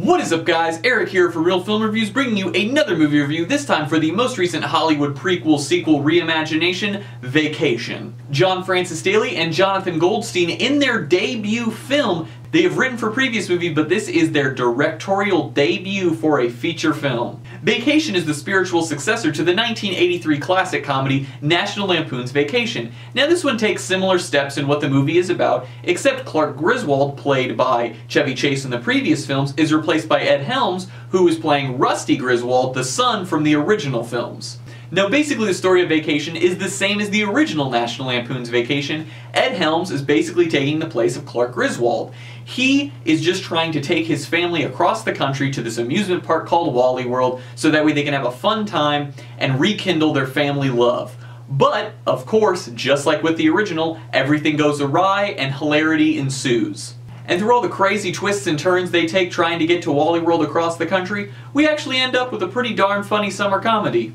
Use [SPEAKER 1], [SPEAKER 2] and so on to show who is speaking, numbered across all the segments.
[SPEAKER 1] What is up, guys? Eric here for Real Film Reviews, bringing you another movie review, this time for the most recent Hollywood prequel-sequel reimagination, Vacation. John Francis Daley and Jonathan Goldstein, in their debut film, they have written for previous movies, but this is their directorial debut for a feature film. Vacation is the spiritual successor to the 1983 classic comedy National Lampoon's Vacation. Now this one takes similar steps in what the movie is about, except Clark Griswold, played by Chevy Chase in the previous films, is replaced by Ed Helms, who is playing Rusty Griswold, the son from the original films. Now basically the story of Vacation is the same as the original National Lampoon's Vacation. Ed Helms is basically taking the place of Clark Griswold. He is just trying to take his family across the country to this amusement park called Wally World so that way they can have a fun time and rekindle their family love. But, of course, just like with the original, everything goes awry and hilarity ensues. And through all the crazy twists and turns they take trying to get to Wally World across the country, we actually end up with a pretty darn funny summer comedy.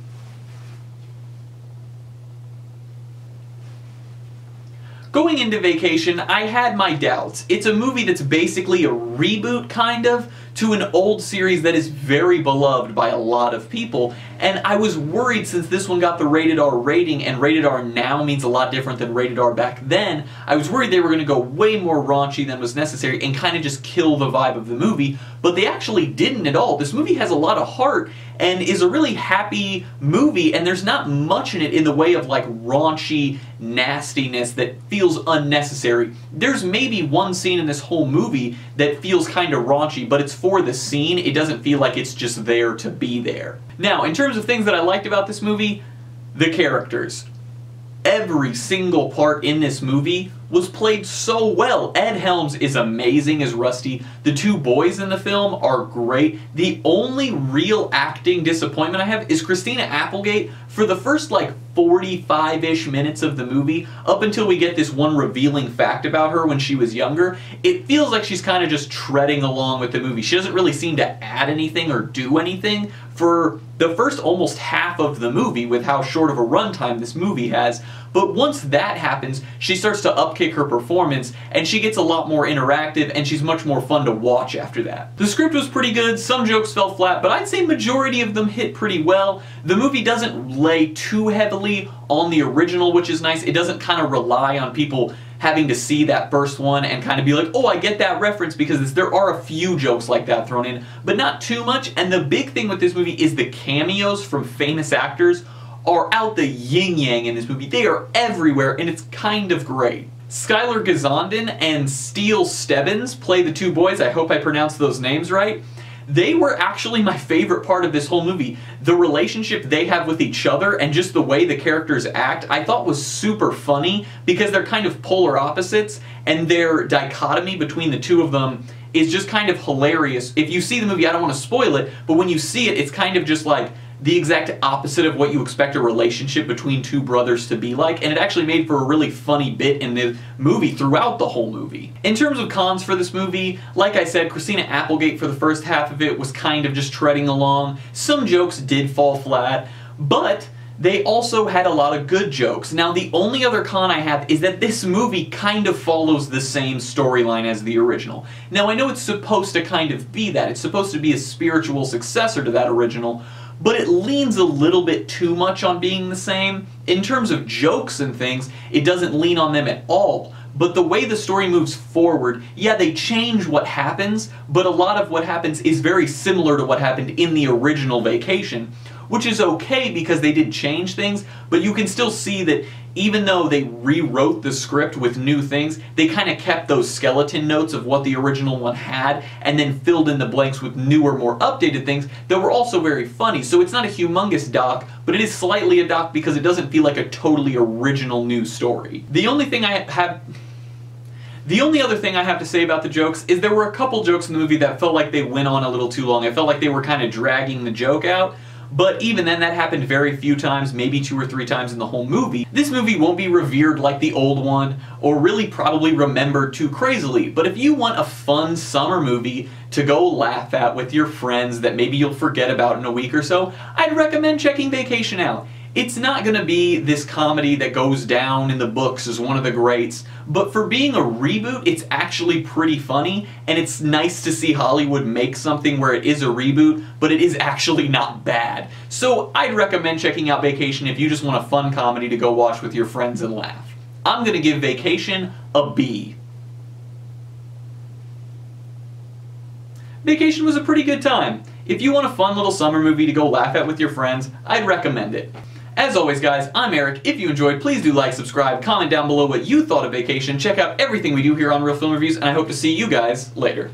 [SPEAKER 1] Going into Vacation, I had my doubts. It's a movie that's basically a reboot, kind of, to an old series that is very beloved by a lot of people, and I was worried since this one got the rated R rating, and rated R now means a lot different than rated R back then. I was worried they were going to go way more raunchy than was necessary and kind of just kill the vibe of the movie, but they actually didn't at all. This movie has a lot of heart and is a really happy movie, and there's not much in it in the way of like raunchy nastiness that feels unnecessary. There's maybe one scene in this whole movie that feels kind of raunchy, but it's for the scene. It doesn't feel like it's just there to be there. Now, in terms of things that I liked about this movie, the characters. Every single part in this movie was played so well. Ed Helms is amazing as Rusty. The two boys in the film are great. The only real acting disappointment I have is Christina Applegate. For the first like 45-ish minutes of the movie, up until we get this one revealing fact about her when she was younger, it feels like she's kind of just treading along with the movie. She doesn't really seem to add anything or do anything for the first almost half of the movie with how short of a runtime this movie has. But once that happens, she starts to upkick her performance, and she gets a lot more interactive, and she's much more fun to watch after that. The script was pretty good, some jokes fell flat, but I'd say majority of them hit pretty well. The movie doesn't lay too heavily on the original, which is nice. It doesn't kind of rely on people having to see that first one and kind of be like, oh, I get that reference, because there are a few jokes like that thrown in, but not too much. And the big thing with this movie is the cameos from famous actors are out the yin-yang in this movie. They are everywhere, and it's kind of great. Skylar Gazondon and Steele Stebbins play the two boys. I hope I pronounced those names right. They were actually my favorite part of this whole movie. The relationship they have with each other and just the way the characters act, I thought was super funny because they're kind of polar opposites, and their dichotomy between the two of them is just kind of hilarious. If you see the movie, I don't want to spoil it, but when you see it, it's kind of just like the exact opposite of what you expect a relationship between two brothers to be like, and it actually made for a really funny bit in the movie throughout the whole movie. In terms of cons for this movie, like I said, Christina Applegate for the first half of it was kind of just treading along. Some jokes did fall flat, but they also had a lot of good jokes. Now, the only other con I have is that this movie kind of follows the same storyline as the original. Now, I know it's supposed to kind of be that. It's supposed to be a spiritual successor to that original, but it leans a little bit too much on being the same. In terms of jokes and things, it doesn't lean on them at all. But the way the story moves forward, yeah, they change what happens, but a lot of what happens is very similar to what happened in the original Vacation, which is okay because they did change things, but you can still see that even though they rewrote the script with new things, they kind of kept those skeleton notes of what the original one had and then filled in the blanks with newer, more updated things that were also very funny. So it's not a humongous doc, but it is slightly a doc because it doesn't feel like a totally original new story. The only other thing I have to say about the jokes is there were a couple jokes in the movie that felt like they went on a little too long. I felt like they were kind of dragging the joke out. But even then, that happened very few times, maybe 2 or 3 times in the whole movie. This movie won't be revered like the old one, or really probably remembered too crazily. But if you want a fun summer movie to go laugh at with your friends that maybe you'll forget about in a week or so, I'd recommend checking Vacation out. It's not going to be this comedy that goes down in the books as one of the greats, but for being a reboot, it's actually pretty funny, and it's nice to see Hollywood make something where it is a reboot, but it is actually not bad. So I'd recommend checking out Vacation if you just want a fun comedy to go watch with your friends and laugh. I'm going to give Vacation a B. Vacation was a pretty good time. If you want a fun little summer movie to go laugh at with your friends, I'd recommend it. As always guys, I'm Eric. If you enjoyed, please do like, subscribe, comment down below what you thought of Vacation, check out everything we do here on Real Film Reviews, and I hope to see you guys later.